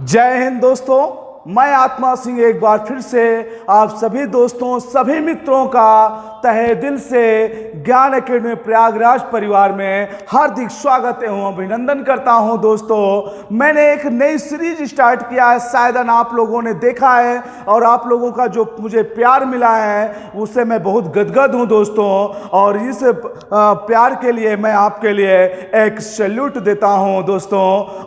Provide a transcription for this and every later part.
जय हिंद दोस्तों, मैं आत्मा सिंह एक बार फिर से आप सभी दोस्तों सभी मित्रों का तहे दिल से ज्ञान अकेडमी प्रयागराज परिवार में हार्दिक स्वागत एवं अभिनंदन करता हूं। दोस्तों, मैंने एक नई सीरीज स्टार्ट किया है, शायद आप लोगों ने देखा है और आप लोगों का जो मुझे प्यार मिला है उससे मैं बहुत गदगद हूं दोस्तों। और इस प्यार के लिए मैं आपके लिए एक सैल्यूट देता हूं दोस्तों।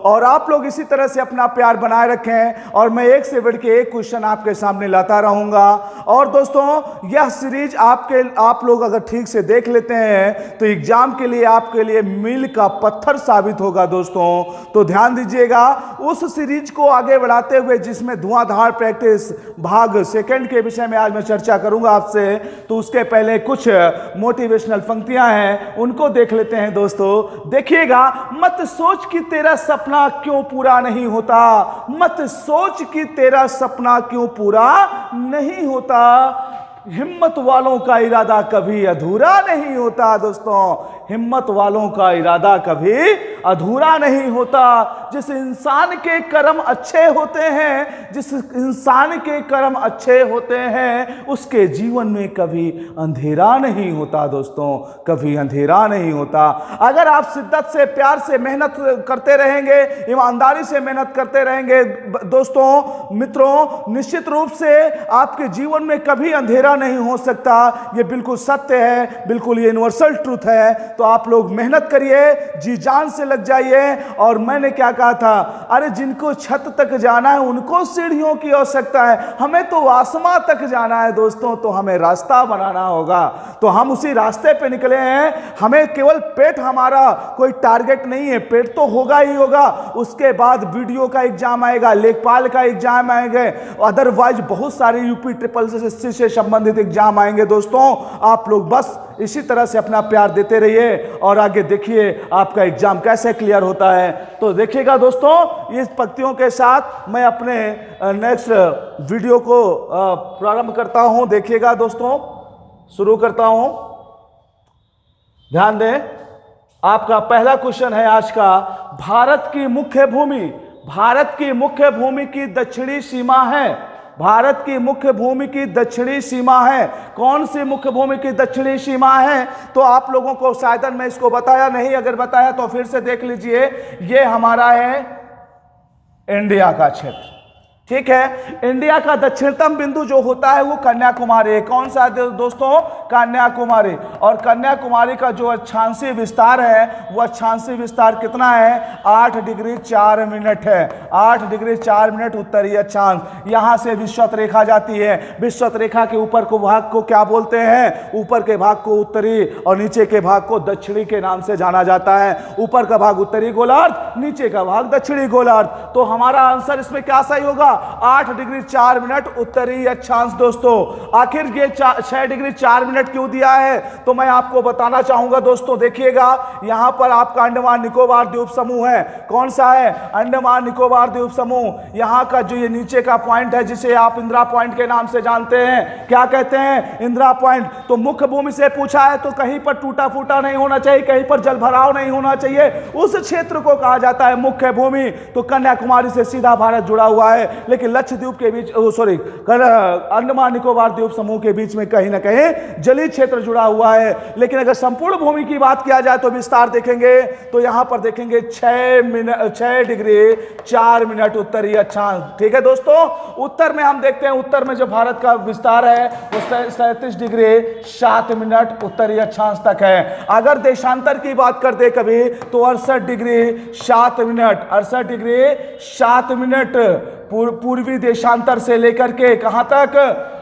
और आप लोग इसी तरह से अपना प्यार बनाए रखें और मैं एक से बढ़ के एक क्वेश्चन आपके सामने लाता रहूंगा। और दोस्तों, यह सीरीज आप लोग अगर ठीक से देख लेते हैं तो एग्जाम के लिए आपके लिए मील का पत्थर साबित होगा दोस्तों। तो ध्यान दीजिएगा, उस सीरीज को आगे बढ़ाते हुए जिसमें धुआंधार प्रैक्टिस भाग सेकंड के विषय में आज मैं चर्चा करूंगा आपसे। तो उसके पहले कुछ मोटिवेशनल पंक्तियां हैं, उनको देख लेते हैं दोस्तों। देखिएगा, मत सोच कि तेरा सपना क्यों पूरा नहीं होता, मत सोच कि तेरा सपना क्यों पूरा नहीं होता, हिम्मत वालों का इरादा कभी अधूरा नहीं होता। दोस्तों, हिम्मत वालों का इरादा कभी अधूरा नहीं होता। जिस इंसान के कर्म अच्छे होते हैं, जिस इंसान के कर्म अच्छे होते हैं, उसके जीवन में कभी अंधेरा नहीं होता। दोस्तों, कभी अंधेरा नहीं होता। अगर आप शिद्दत से, प्यार से मेहनत करते रहेंगे, ईमानदारी से मेहनत करते रहेंगे दोस्तों, मित्रों, निश्चित रूप से आपके जीवन में कभी अंधेरा नहीं हो सकता। यह बिल्कुल सत्य है, बिल्कुल यूनिवर्सल ट्रूथ है। तो आप लोग मेहनत करिए, जी जान से लग जाइए। और मैंने क्या कहा था, अरे जिनको छत तक जाना है उनको सीढ़ियों की आवश्यकता है, हमें तो आसमां तक जाना है दोस्तों। तो हमें रास्ता बनाना होगा, तो हम उसी रास्ते पे निकले हैं। हमें केवल पेट हमारा कोई टारगेट नहीं है, पेट तो होगा ही होगा, उसके बाद वीडियो का एग्जाम आएगा, लेखपाल का एग्जाम आएगा, अदरवाइज बहुत सारे यूपी ट्रिपल एसएससी से संबंधित एग्जाम आएंगे दोस्तों। आप लोग बस इसी तरह से अपना प्यार देते रहिए और आगे देखिए आपका एग्जाम कैसे क्लियर होता है। तो देखिएगा दोस्तों, इस पंक्तियों के साथ मैं अपने नेक्स्ट वीडियो को प्रारंभ करता हूं। देखिएगा दोस्तों, शुरू करता हूं, ध्यान दें। आपका पहला क्वेश्चन है आज का, भारत की मुख्य भूमि, भारत की मुख्य भूमि की दक्षिणी सीमा है, भारत की मुख्य भूमि की दक्षिणी सीमा है। कौन सी मुख्य भूमि की दक्षिणी सीमा है? तो आप लोगों को शायद मैं इसको बताया नहीं, अगर बताया तो फिर से देख लीजिए। ये हमारा है इंडिया का क्षेत्र, ठीक है। इंडिया का दक्षिणतम बिंदु जो होता है वो कन्याकुमारी है। कौन सा दोस्तों? कन्याकुमारी। और कन्याकुमारी का जो अक्षांशीय विस्तार है वो अक्षांशीय विस्तार कितना है? 8 डिग्री 4 मिनट है। 8 डिग्री 4 मिनट उत्तरीय अक्षांश। यहां से विषुवत रेखा जाती है। विषुवत रेखा के ऊपर को भाग को क्या बोलते हैं? ऊपर के भाग को उत्तरी और नीचे के भाग को दक्षिणी के नाम से जाना जाता है। ऊपर का भाग उत्तरी गोलार्ध, नीचे का भाग दक्षिणी गोलार्ध। तो हमारा आंसर इसमें क्या सही होगा? 8 डिग्री 4 मिनट उत्तरी अक्षांश। दोस्तों, आखिर ये 6 डिग्री 4 मिनट क्यों दिया है? तो मैं आपको बताना चाहूंगा दोस्तों। देखिएगा, यहां पर आपका अंडमान निकोबार द्वीप समूह है। कौन सा है? अंडमान निकोबार द्वीप समूह। यहां का जो ये नीचे का पॉइंट है जिसे आप इंदिरा पॉइंट के नाम से जानते हैं, क्या कहते हैं? इंदिरा पॉइंट। तो मुख्य भूमि से पूछा है तो कहीं पर टूटा फूटा नहीं होना चाहिए, कहीं पर जल भराव नहीं होना चाहिए, उस क्षेत्र को कहा जाता है मुख्य भूमि। तो कन्याकुमारी से सीधा भारत जुड़ा हुआ है, लेकिन लक्षद्वीप के बीच, अंडमान निकोबार द्वीप समूह के बीच में कहीं ना कहीं जलीय क्षेत्र जुड़ा हुआ है। लेकिन अगर संपूर्ण भूमि की बात किया जाए तो विस्तार देखेंगे तो यहां पर देखेंगे 6 डिग्री 4 मिनट उत्तरी अक्षांश। ठीक है दोस्तों। उत्तर में हम देखते हैं, उत्तर में जो भारत का विस्तार है वो 37 डिग्री 7 मिनट उत्तरी अक्षांश तक है। अगर देशांतर की बात करते कभी तो 68 डिग्री 7 मिनट, 68 डिग्री 7 मिनट पूर्वी देशांतर से लेकर के कहां तक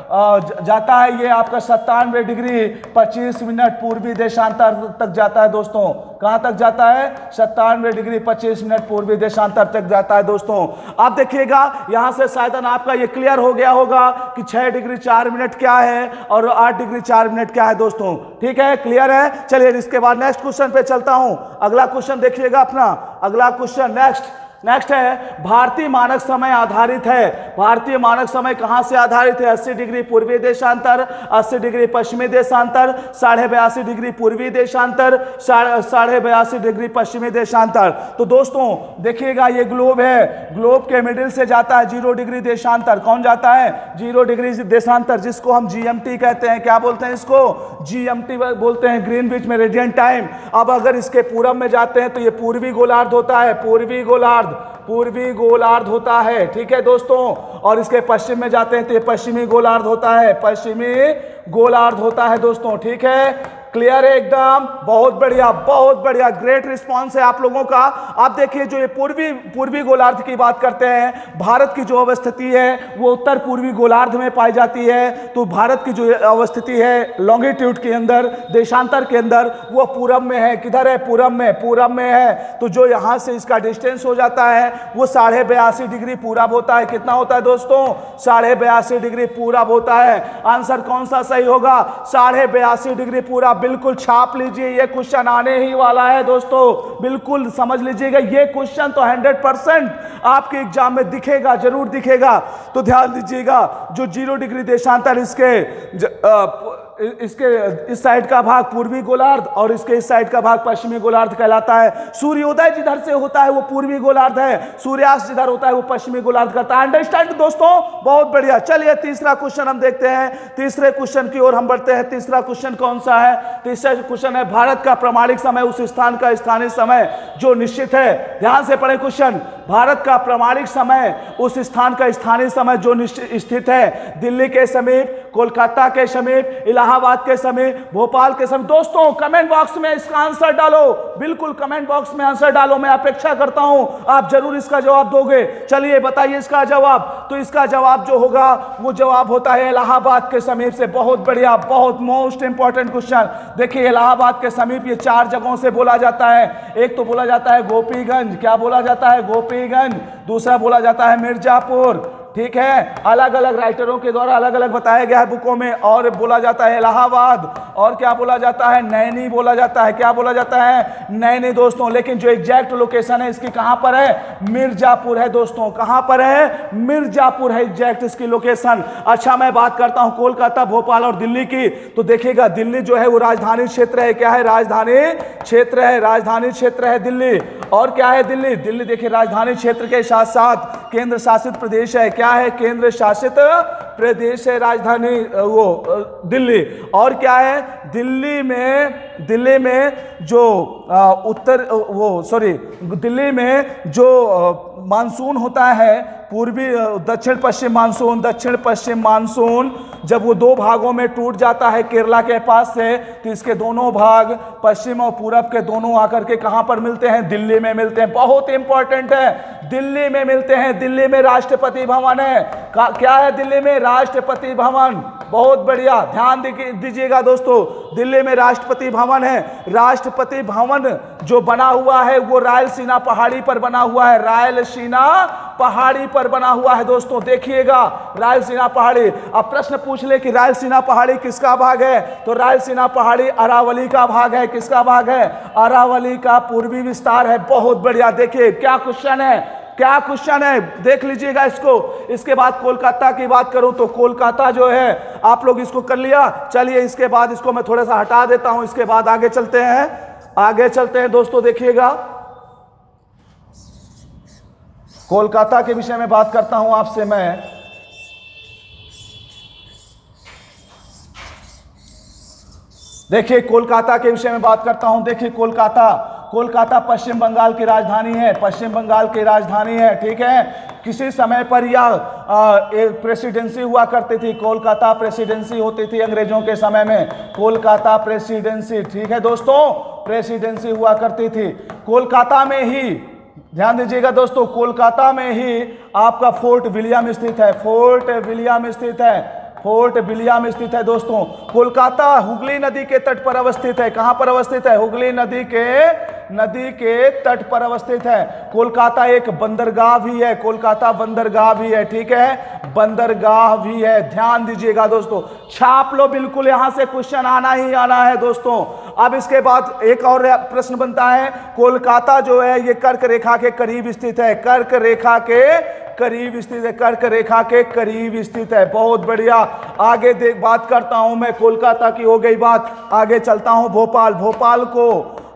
जाता है? ये आपका 97 डिग्री 25 मिनट पूर्वी देशांतर तक जाता है दोस्तों। कहां तक जाता है? 97 डिग्री 25 मिनट पूर्वी देशांतर तक जाता है दोस्तों। आप देखिएगा, यहां से शायद आपका ये क्लियर हो गया होगा कि 6 डिग्री 4 मिनट क्या है और 8 डिग्री 4 मिनट क्या है दोस्तों। ठीक है, क्लियर है। चलिए इसके बाद नेक्स्ट क्वेश्चन पे चलता हूं। अगला क्वेश्चन देखिएगा अपना, अगला क्वेश्चन नेक्स्ट नेक्स्ट है भारतीय मानक समय आधारित है। भारतीय मानक समय कहां से आधारित है? 80 डिग्री पूर्वी देशांतर, 80 डिग्री पश्चिमी देशांतर, 82.5 डिग्री पूर्वी देशांतर, 82.5 डिग्री पश्चिमी देशांतर। तो दोस्तों देखिएगा ये ग्लोब है, ग्लोब के मिडिल से जाता है 0 डिग्री देशांतर। कौन जाता है? 0 डिग्री देशांतर, जिसको हम GMT कहते हैं। क्या बोलते हैं इसको? GMT बोलते हैं, ग्रीनविच मेरिडियन टाइम। अब अगर इसके पूरब में जाते हैं तो ये पूर्वी गोलार्ध होता है, पूर्वी गोलार्ध होता है, ठीक है दोस्तों। और इसके पश्चिम में जाते हैं तो ये पश्चिमी गोलार्ध होता है, पश्चिमी गोलार्ध होता है दोस्तों, ठीक है। क्लियर है एकदम? बहुत बढ़िया, ग्रेट रिस्पांस है आप लोगों का। आप देखिए जो ये पूर्वी गोलार्ध की बात करते हैं, भारत की जो अवस्थिति है वो उत्तर पूर्वी गोलार्ध में पाई जाती है। तो भारत की जो अवस्थिति है लॉन्गिट्यूड के अंदर, देशांतर के अंदर, वो पूरब में है। किधर है? पूरब में है। तो जो यहाँ से इसका डिस्टेंस हो जाता है वो 82.5 डिग्री पूरब होता है। कितना होता है दोस्तों? 82.5 डिग्री पूरब होता है। आंसर कौन सा सही होगा? 82.5 डिग्री पूरब। बिल्कुल छाप लीजिए, ये क्वेश्चन आने ही वाला है दोस्तों, बिल्कुल समझ लीजिएगा। ये क्वेश्चन तो 100% आपके एग्जाम में दिखेगा, जरूर दिखेगा। तो ध्यान दीजिएगा, जो 0 डिग्री देशांतर इसके इस साइड का भाग पूर्वी गोलार्ध और इसके इस साइड का भाग पश्चिमी गोलार्ध कहलाता है। सूर्योदय जिधर से होता है वो पूर्वी गोलार्ध है, सूर्यास्त जिधर होता है वो पश्चिमी गोलार्ध करता है। अंडरस्टैंड दोस्तों? बहुत बढ़िया। चलिए तीसरा क्वेश्चन हम देखते हैं, तीसरे क्वेश्चन की ओर हम बढ़ते हैं। तीसरा क्वेश्चन कौन सा है? तीसरा क्वेश्चन है भारत का प्रमाणिक समय उस स्थान का स्थानीय समय जो निश्चित है। ध्यान से पढ़े क्वेश्चन। भारत का प्रमाणिक समय उस स्थान का स्थानीय समय जो स्थित है दिल्ली के समीप, कोलकाता के समीप, इलाहाबाद के समीप, भोपाल के समीप। दोस्तों कमेंट बॉक्स में इसका आंसर डालो, बिल्कुल कमेंट बॉक्स में आंसर डालो। मैं अपेक्षा करता हूं आप जरूर इसका जवाब दोगे। चलिए बताइए इसका जवाब। तो इसका जवाब जो होगा वो जवाब होता है इलाहाबाद के समीप से। बहुत बढ़िया, बहुत मोस्ट इंपॉर्टेंट क्वेश्चन। देखिए इलाहाबाद के समीप ये 4 जगहों से बोला जाता है। एक तो बोला जाता है गोपीगंज। क्या बोला जाता है? गोपीगंज। दूसरा बोला जाता है मिर्जापुर, ठीक है। अलग अलग राइटरों के द्वारा अलग अलग बताया गया है बुकों में। और बोला जाता है इलाहाबाद, और क्या बोला जाता है? नैनी बोला जाता है। क्या बोला जाता है? नैनी दोस्तों। लेकिन जो एग्जैक्ट लोकेशन है इसकी कहां पर है? मिर्जापुर है दोस्तों। कहां पर है? मिर्जापुर है एग्जैक्ट इसकी लोकेशन। अच्छा मैं बात करता हूं कोलकाता, भोपाल और दिल्ली की। तो देखिएगा दिल्ली जो है वो राजधानी क्षेत्र है। क्या है? राजधानी क्षेत्र है, राजधानी क्षेत्र है दिल्ली। और क्या है दिल्ली? दिल्ली देखिए राजधानी क्षेत्र के साथ साथ केंद्र शासित प्रदेश है। क्या है? केंद्र शासित प्रदेश है राजधानी वो दिल्ली। और क्या है? दिल्ली में जो दिल्ली में जो मानसून होता है, पूर्वी दक्षिण पश्चिम मानसून, जब वो 2 भागों में टूट जाता है केरला के पास से, तो इसके दोनों भाग पश्चिम और पूरब के दोनों आकर के कहां पर मिलते हैं? दिल्ली में मिलते हैं। बहुत इंपॉर्टेंट है, दिल्ली में मिलते हैं। दिल्ली में राष्ट्रपति भवन है। क्या है दिल्ली में? राष्ट्रपति भवन। बहुत बढ़िया, ध्यान दीजिएगा दोस्तों, दिल्ली में राष्ट्रपति भवन है। राष्ट्रपति भवन जो बना हुआ है वो रायलसीना पहाड़ी पर बना हुआ है। रायलसीना पहाड़ी पर बना हुआ है दोस्तों, देखिएगा रायलसीना पहाड़ी। अब प्रश्न पूछ ले कि रायलसीना पहाड़ी किसका भाग है? तो रायलसीना पहाड़ी अरावली का भाग है। किसका भाग है? अरावली का पूर्वी विस्तार है। बहुत बढ़िया। देखिए क्या क्वेश्चन है, देख लीजिएगा इसको। इसके बाद कोलकाता की बात करूं तो कोलकाता जो है, आप लोग इसको कर लिया। चलिए इसके बाद इसको मैं थोड़ा सा हटा देता हूं, इसके बाद आगे चलते हैं दोस्तों। देखिएगा कोलकाता के विषय में बात करता हूं आपसे मैं। देखिए कोलकाता के विषय में बात करता हूं। देखिए कोलकाता पश्चिम बंगाल की राजधानी है, ठीक है। किसी समय पर यह एक प्रेसिडेंसी हुआ करती थी, कोलकाता प्रेसिडेंसी होती थी अंग्रेजों के समय में। कोलकाता प्रेसिडेंसी, ठीक है दोस्तों, प्रेसिडेंसी हुआ करती थी। कोलकाता में ही, ध्यान दीजिएगा दोस्तों, कोलकाता में ही आपका फोर्ट विलियम स्थित है। फोर्ट विलियम स्थित है दोस्तों। कोलकाता हुगली नदी के तट पर अवस्थित है। कहां पर अवस्थित है? हुगली नदी के नदी के तट पर अवस्थित है। कोलकाता एक बंदरगाह भी है, कोलकाता बंदरगाह भी है, ठीक है, बंदरगाह भी है। ध्यान दीजिएगा दोस्तों, छाप लो बिल्कुल, यहां से क्वेश्चन आना ही आना है दोस्तों। अब इसके बाद एक और प्रश्न बनता है, कोलकाता जो है ये कर्क रेखा के करीब स्थित है, कर्क रेखा के करीब स्थित है, कर्क रेखा के करीब स्थित है। बहुत बढ़िया। आगे देख बात करता हूं मैं, कोलकाता की हो गई बात, आगे चलता हूं भोपाल।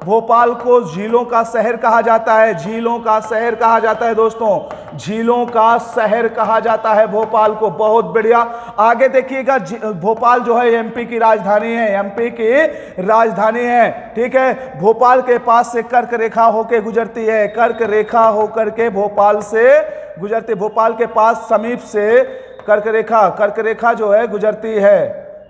भोपाल को झीलों का शहर कहा जाता है, झीलों का शहर कहा जाता है दोस्तों, झीलों का शहर कहा जाता है भोपाल को। बहुत बढ़िया। आगे देखिएगा, भोपाल जो है एमपी की राजधानी है, एमपी की राजधानी है, ठीक है। भोपाल के पास से कर्क रेखा होकर गुजरती है, कर्क रेखा होकर के भोपाल से गुजरती, भोपाल के पास समीप से कर्क रेखा जो है गुजरती है,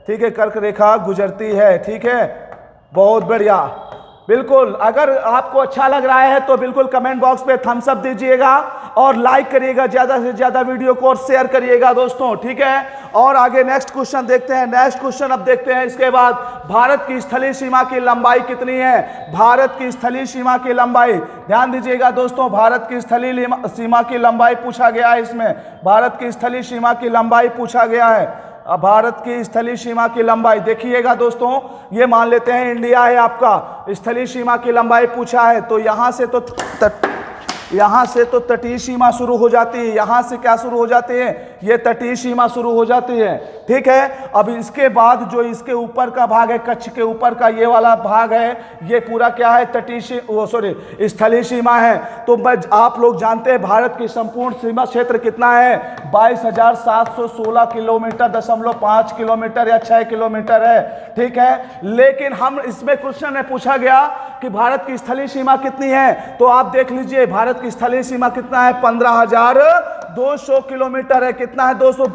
ठीक है, कर्क रेखा गुजरती है, ठीक है। बहुत बढ़िया, बिल्कुल। अगर आपको अच्छा लग रहा है तो बिल्कुल कमेंट बॉक्स पे थम्स अप दीजिएगा और लाइक करिएगा ज्यादा से ज्यादा वीडियो को और शेयर करिएगा दोस्तों, ठीक है। और आगे नेक्स्ट क्वेश्चन देखते हैं, नेक्स्ट क्वेश्चन अब देखते हैं। इसके बाद, भारत की स्थलीय सीमा की लंबाई कितनी है? भारत की स्थलीय सीमा की लंबाई, ध्यान दीजिएगा दोस्तों, भारत की स्थलीय सीमा की लंबाई पूछा गया है इसमें, भारत की स्थलीय सीमा की लंबाई पूछा गया है। भारत की स्थलीय सीमा की लंबाई देखिएगा दोस्तों, ये मान लेते हैं इंडिया है आपका, स्थलीय सीमा की लंबाई पूछा है, तो यहां से तो तटीय सीमा शुरू हो जाती है, यहां से क्या शुरू हो जाती है, ये तटीय सीमा शुरू हो जाती है, ठीक है। अब इसके बाद जो इसके ऊपर का भाग है, कच्छ के ऊपर का ये वाला भाग है, ये पूरा क्या है, स्थलीय सीमा है। तो आप लोग जानते हैं भारत की संपूर्ण सीमा क्षेत्र कितना है, 22,716 किलोमीटर, 5 किलोमीटर या 6 किलोमीटर है, ठीक है। लेकिन हम इसमें क्वेश्चन में पूछा गया कि भारत की स्थलीय सीमा कितनी है, तो आप देख लीजिए भारत की स्थलीय सीमा कितना है, 15,200 किलोमीटर है। कितना है दोस्तों?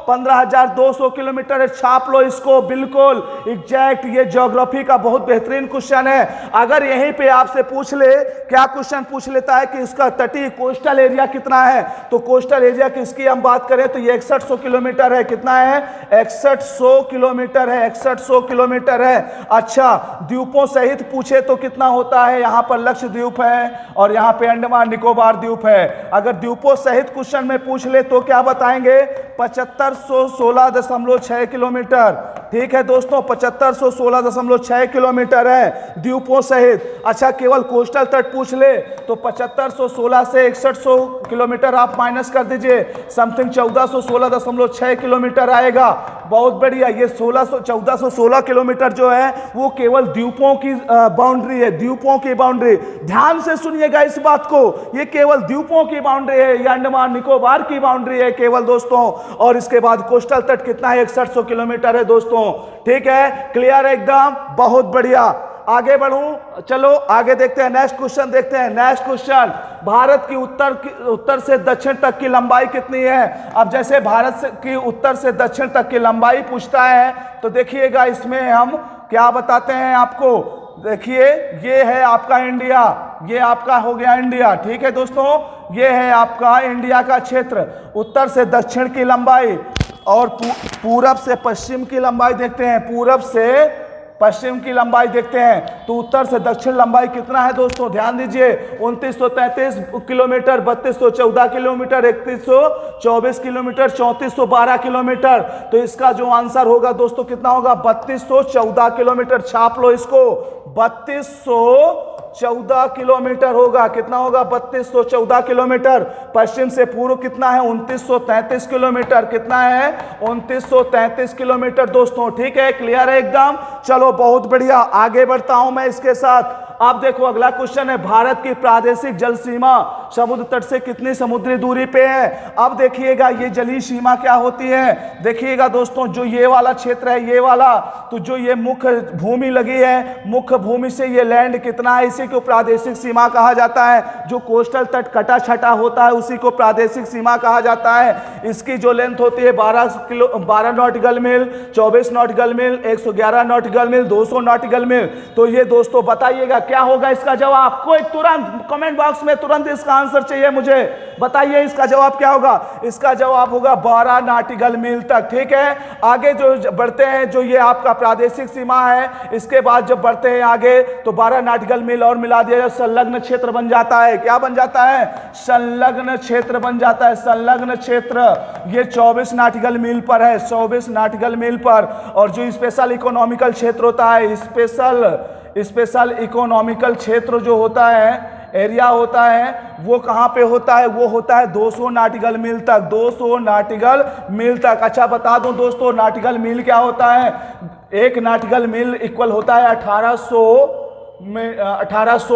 15,200 किलोमीटर है। छाप लो इसको बिल्कुल एग्जैक्ट। ये ज्योग्राफी का बहुत बेहतरीन क्वेश्चन है। अगर यहीं पे आपसे पूछ ले, क्या क्वेश्चन पूछ लेता है कि इसका तटीय कोस्टल एरिया कितना है, तो कोस्टल एरिया की इसकी हम बात करें तो ये 6100 किलोमीटर है। कितना है? 6100 किलोमीटर है, 6100 किलोमीटर है। अच्छा, द्वीपों सहित पूछे तो कितना होता है? यहां पर लक्षद्वीप है और यहां पे अंडमान निकोबार द्वीप है। अगर द्वीपों सहित क्वेश्चन में पूछ ले तो क्या बताएंगे? 7516.6 किलोमीटर, ठीक है दोस्तों, 7516.6 किलोमीटर है द्वीपों सहित। अच्छा, केवल कोस्टल तट पूछ ले तो 7516 से 6100 किलोमीटर आप माइनस कर दीजिए, समथिंग 1416.6 किलोमीटर आएगा। बहुत बढ़िया। ये 1416 किलोमीटर जो है वो केवल द्वीपों की बाउंड्री है, द्वीपों की बाउंड्री। ध्यान से सुनिएगा इस बात को, ये केवल द्वीपों की बाउंड्री है, ये अंडमान निकोबार की बाउंड्री है केवल दोस्तों। और इसके बाद कोस्टल तट कितना है? 6100 किलोमीटर है दोस्तों, ठीक है। क्लियर है एकदम? बहुत बढ़िया। आगे बढ़ूं, चलो आगे देखते हैं, नेक्स्ट क्वेश्चन देखते हैं। नेक्स्ट क्वेश्चन, भारत की उत्तर से दक्षिण तक की लंबाई कितनी है? अब जैसे भारत की उत्तर से दक्षिण तक की लंबाई पूछता है तो देखिएगा इसमें हम क्या बताते हैं आपको। देखिए, ये है आपका इंडिया, ये आपका हो गया इंडिया, ठीक है दोस्तों। ये है आपका इंडिया का क्षेत्र। उत्तर से दक्षिण की लंबाई और पूरब से पश्चिम की लंबाई देखते हैं, पूरब से पश्चिम की लंबाई देखते हैं तो उत्तर से दक्षिण लंबाई कितना है दोस्तों? ध्यान दीजिए, 2933 किलोमीटर, 3214 किलोमीटर, 3124 किलोमीटर, 3412 किलोमीटर। तो इसका जो आंसर होगा दोस्तों कितना होगा? 3214 किलोमीटर। छाप लो इसको, 3214 किलोमीटर होगा। कितना होगा? 3214 किलोमीटर। पश्चिम से पूर्व कितना है? 2933 किलोमीटर। कितना है? 2933 किलोमीटर दोस्तों, ठीक है। क्लियर है एकदम? चलो बहुत बढ़िया, आगे बढ़ता हूं मैं इसके साथ। आप देखो अगला क्वेश्चन है, भारत की प्रादेशिक जल सीमा समुद्र तट से कितनी समुद्री दूरी पे है? अब देखिएगा ये जलीय सीमा क्या होती है। देखिएगा दोस्तों, जो ये वाला क्षेत्र है, ये वाला, तो जो ये मुख्य भूमि लगी है, मुख्य भूमि से ये लैंड कितना है, इसी को प्रादेशिक सीमा कहा जाता है। जो कोस्टल तट कटा छटा होता है उसी को प्रादेशिक सीमा कहा जाता है। इसकी जो लेंथ होती है 12 नॉटिकल मील, 24 नॉटिकल मील, 111 नॉटिकल मील, 200 नॉटिकल मील। तो ये दोस्तों बताइएगा क्या होगा इसका जवाब? कोई तुरंत कमेंट बॉक्स में तुरंत इसका आंसर चाहिए मुझे, बताइए इसका जवाब क्या होगा? इसका जवाब होगा 12 नाटिकल मील तक। ठीक है, आगे जो बढ़ते हैं, जो ये आपका प्रादेशिक सीमा है, इसके बाद जब बढ़ते हैं आगे तो 12 नाटिकल मील और मिला दिया जाए, संलग्न क्षेत्र बन जाता है। क्या बन जाता है? संलग्न क्षेत्र बन जाता है। संलग्न क्षेत्र ये 24 नाटिकल मील पर है, 24 नाटिकल मील पर। और जो स्पेशल इकोनॉमिकल क्षेत्र होता है, स्पेशल इकोनॉमिकल क्षेत्र जो होता है, एरिया होता है, वो कहाँ पे होता है? वो होता है 200 नाटिकल मील तक, 200 नाटिकल मील तक। अच्छा बता दूं दोस्तों, नाटिकल मील क्या होता है? एक नाटिकल मील इक्वल होता है 1800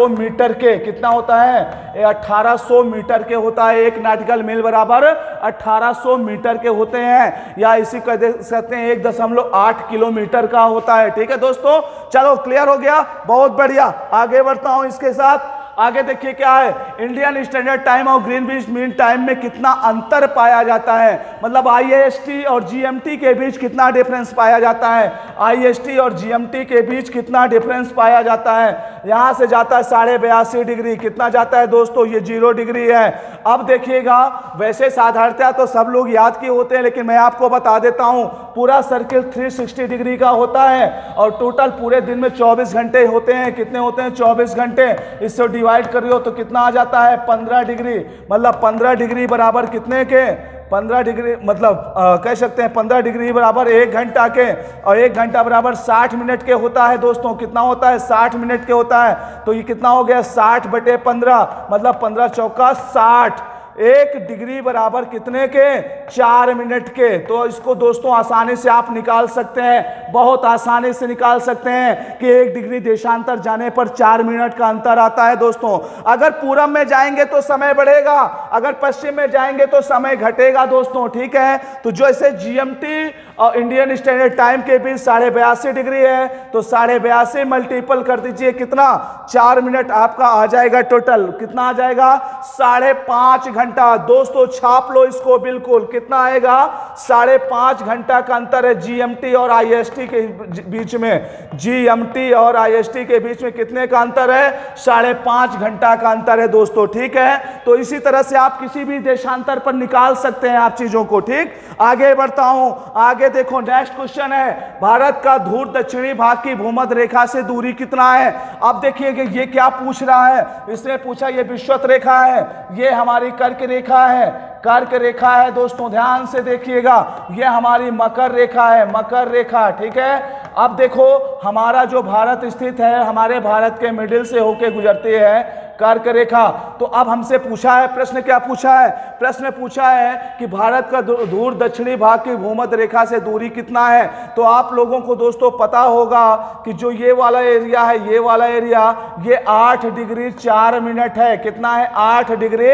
मीटर के। कितना होता है? 1800 मीटर के होता है। एक नाटिकल मील बराबर 1800 मीटर के होते हैं, या इसी कह सकते हैं 1.8 किलोमीटर का होता है। ठीक है दोस्तों, चलो क्लियर हो गया, बहुत बढ़िया। आगे बढ़ता हूं इसके साथ। आगे देखिए क्या है, इंडियन स्टैंडर्ड टाइम और ग्रीनविच मीन टाइम में कितना अंतर पाया जाता है? मतलब IST और GMT के बीच कितना डिफरेंस पाया जाता है? IST और GMT के बीच कितना डिफरेंस पाया जाता है? यहां से जाता है 82.5 डिग्री। कितना जाता है दोस्तों? ये 0 डिग्री है। अब देखिएगा, वैसे साधारणतः तो सब लोग याद किए होते हैं, लेकिन मैं आपको बता देता हूं, पूरा सर्किल 360 डिग्री का होता है और टोटल पूरे दिन में 24 घंटे होते हैं। कितने होते हैं? 24 घंटे। इससे डिवाइड करियो तो कितना आ जाता है? 15 डिग्री। मतलब 15 डिग्री बराबर कितने के? 15 डिग्री मतलब कह सकते हैं 15 डिग्री बराबर 1 घंटा के, और 1 घंटा बराबर 60 मिनट के होता है दोस्तों। कितना होता है? 60 मिनट के होता है। तो ये कितना हो गया? 60/15, मतलब 15 चौका 60। 1 डिग्री बराबर कितने के? 4 मिनट के। तो इसको दोस्तों आसानी से आप निकाल सकते हैं, बहुत आसानी से निकाल सकते हैं कि 1 डिग्री देशांतर जाने पर 4 मिनट का अंतर आता है दोस्तों। अगर पूरब में जाएंगे तो समय बढ़ेगा, अगर पश्चिम में जाएंगे तो समय घटेगा दोस्तों। ठीक है, तो जो ऐसे GMT और इंडियन स्टैंडर्ड टाइम के बीच 82.5 डिग्री है, तो 82.5 मल्टीपल कर दीजिए, कितना? 4 मिनट आपका आ जाएगा। टोटल कितना आ जाएगा? 5.5 घंटा। दोस्तों छाप लो इसको बिल्कुल, कितना आएगा? 5.5 घंटा का अंतर है GMT और IST के बीच में। GMT और IST के बीच में कितने का अंतर है? 5.5 घंटा का अंतर है दोस्तों। ठीक है, तो इसी तरह से आप किसी भी देशांतर पर निकाल सकते हैं आप चीजों को। ठीक, आगे बढ़ता हूं। आगे देखो, नेक्स्ट क्वेश्चन है, भारत का ध्रुव दक्षिणी भाग की भूमध्य रेखा से दूरी कितना है? अब देखिए कि ये क्या पूछ रहा है। इसने पूछा ये विषुवत रेखा है, ये हमारी कर्क रेखा है, कर्क रेखा है दोस्तों, ध्यान से देखिएगा। ये हमारी मकर रेखा है, मकर रेखा। ठीक है, अब देखो हमारा जो भारत स्थित है, हमारे भारत के मिडिल से होके गुजरती है कर्क रेखा। तो अब हमसे पूछा है प्रश्न, क्या पूछा है? प्रश्न पूछा है कि भारत का ध्रुव दक्षिणी भाग की भूमध्य रेखा से दूरी कितना है। तो आप लोगों को दोस्तों पता होगा कि जो ये वाला एरिया है, ये वाला एरिया, ये 8 डिग्री 4 मिनट है। कितना है? 8 डिग्री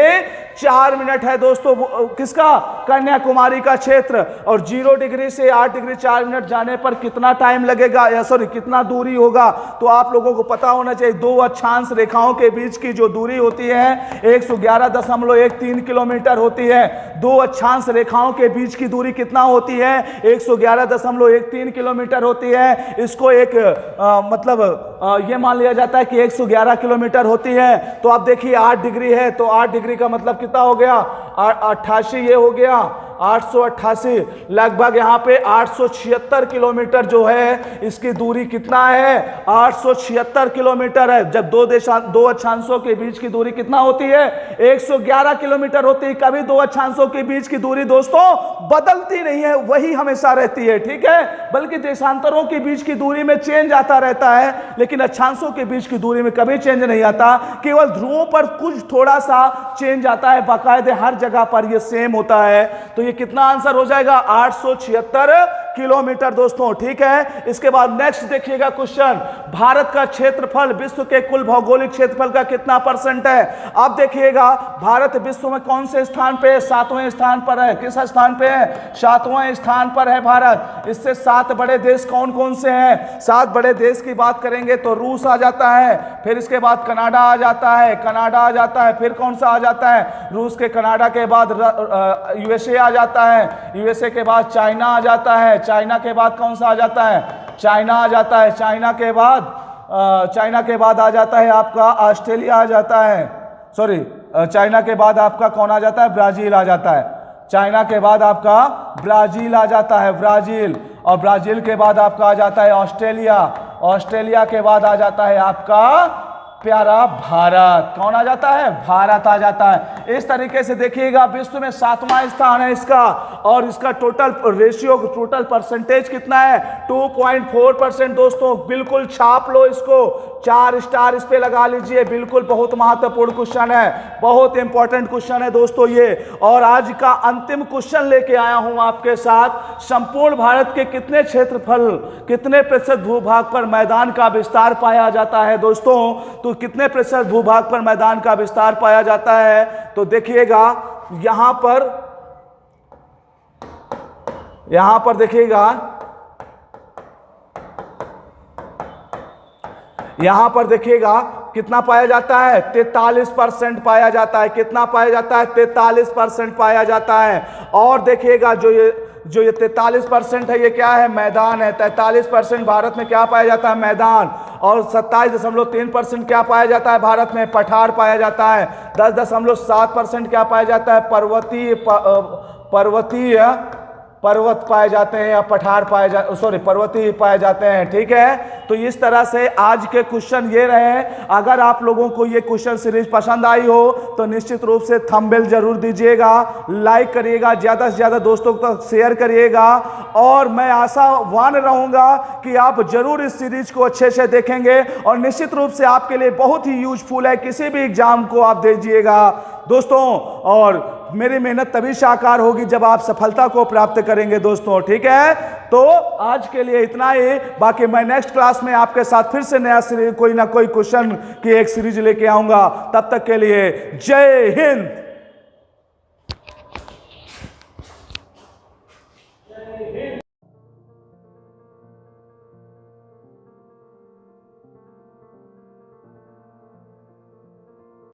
4 मिनट है दोस्तों। किसका? कन्याकुमारी का क्षेत्र। और 0 डिग्री से 8 डिग्री 4 मिनट जाने पर कितना टाइम लगेगा, या सॉरी कितना दूरी होगा? तो आप लोगों को पता होना चाहिए, दो अक्षांश रेखाओं के बीच की जो दूरी होती है 111.13 किलोमीटर होती है। दो अक्षांश रेखाओं के बीच की दूरी कितना होती है? 111.13 किलोमीटर होती है। इसको एक ये मान लिया जाता है कि 111 किलोमीटर होती है। तो आप देखिए 8 डिग्री है, तो 8 डिग्री का मतलब कितना हो गया? 88, ये हो गया 888, लगभग यहाँ पे 876 किलोमीटर जो है इसकी दूरी कितना है? 876 किलोमीटर है। जब दो अक्षांशों के बीच की दूरी कितना होती है? 111 किलोमीटर होती है। कभी दो अक्षांशों के बीच की दूरी दोस्तों बदलती नहीं है, वही हमेशा रहती है। ठीक है, बल्कि देशांतरों के बीच की दूरी में चेंज आता रहता है, लेकिन अक्षांशों के बीच की दूरी में कभी चेंज नहीं आता। केवल ध्रुवों पर कुछ थोड़ा सा चेंज आता है, बाकायदे हर जगह पर यह सेम होता है। तो ये कितना आंसर हो जाएगा? 876 किलोमीटर दोस्तों। ठीक है, इसके बाद नेक्स्ट देखिएगा क्वेश्चन, भारत का क्षेत्रफल विश्व के कुल भौगोलिक क्षेत्रफल का कितना % है? अब देखिएगा भारत विश्व में कौन से स्थान पे है? 7वें स्थान पर है। किस स्थान पे है? 7वें स्थान पर है भारत। इससे 7 बड़े देश कौन कौन से हैं? 7 बड़े देश की बात करेंगे तो रूस आ जाता है, फिर इसके बाद कनाडा आ जाता है, कनाडा आ जाता है, फिर कौन सा आ जाता है? रूस के कनाडा के बाद USA आ जाता है, USA के बाद चाइना आ जाता है, चाइना के बाद कौन सा आ जाता है? चाइना आ जाता है, चाइना के बाद चाइना के बाद आ जाता है आपका ऑस्ट्रेलिया आ जाता है, सॉरी चाइना के बाद आपका कौन आ जाता है, ब्राजील आ जाता है। चाइना के बाद आपका ब्राजील आ जाता है, ब्राजील, और ब्राजील के बाद आपका आ जाता है ऑस्ट्रेलिया, ऑस्ट्रेलिया के बाद आ जाता है आपका प्यारा भारत। कौन आ जाता है, भारत आ जाता है। इस तरीके से देखिएगा विश्व में 7वां स्थान है इसका, और इसका टोटल रेशियो, टोटल परसेंटेज कितना है, 2.4%। दोस्तों बिल्कुल छाप लो इसको, 4 स्टार इस पे लगा लीजिए, बिल्कुल बहुत महत्वपूर्ण क्वेश्चन है, बहुत इंपॉर्टेंट क्वेश्चन है दोस्तों ये। और आज का अंतिम क्वेश्चन लेके आया हूं आपके साथ, संपूर्ण भारत के कितने क्षेत्रफल, कितने प्रतिशत भूभाग पर मैदान का विस्तार पाया जाता है दोस्तों, तो कितने प्रतिशत भूभाग पर मैदान का विस्तार पाया जाता है। तो देखिएगा यहां पर देखिएगा, यहां पर देखिएगा कितना पाया जाता है, 43% पाया जाता है। कितना पाया जाता है, 43% पाया जाता है। और देखिएगा जो ये 43% है, ये क्या है, मैदान है। 43% भारत में क्या पाया जाता है, मैदान। और 27.3% क्या पाया जाता है भारत में, पठार पाया जाता है। 10.7% क्या पाया जाता है, पर्वत पाए जाते हैं, या पठार पर्वतीय पाए जाते हैं। ठीक है, तो इस तरह से आज के क्वेश्चन ये रहे। अगर आप लोगों को ये क्वेश्चन सीरीज पसंद आई हो तो निश्चित रूप से थंबनेल जरूर दीजिएगा, लाइक करिएगा, ज्यादा से ज्यादा दोस्तों तक शेयर करिएगा। और मैं आशावान रहूंगा कि आप जरूर इस सीरीज को अच्छे से देखेंगे, और निश्चित रूप से आपके लिए बहुत ही यूजफुल है, किसी भी एग्जाम को आप दीजिएगा दोस्तों। और मेरी मेहनत तभी साकार होगी जब आप सफलता को प्राप्त करेंगे दोस्तों। ठीक है, तो आज के लिए इतना ही। बाकी मैं नेक्स्ट क्लास में आपके साथ फिर से नया सीरीज, कोई ना कोई क्वेश्चन की एक सीरीज लेके आऊंगा। तब तक के लिए जय हिंद।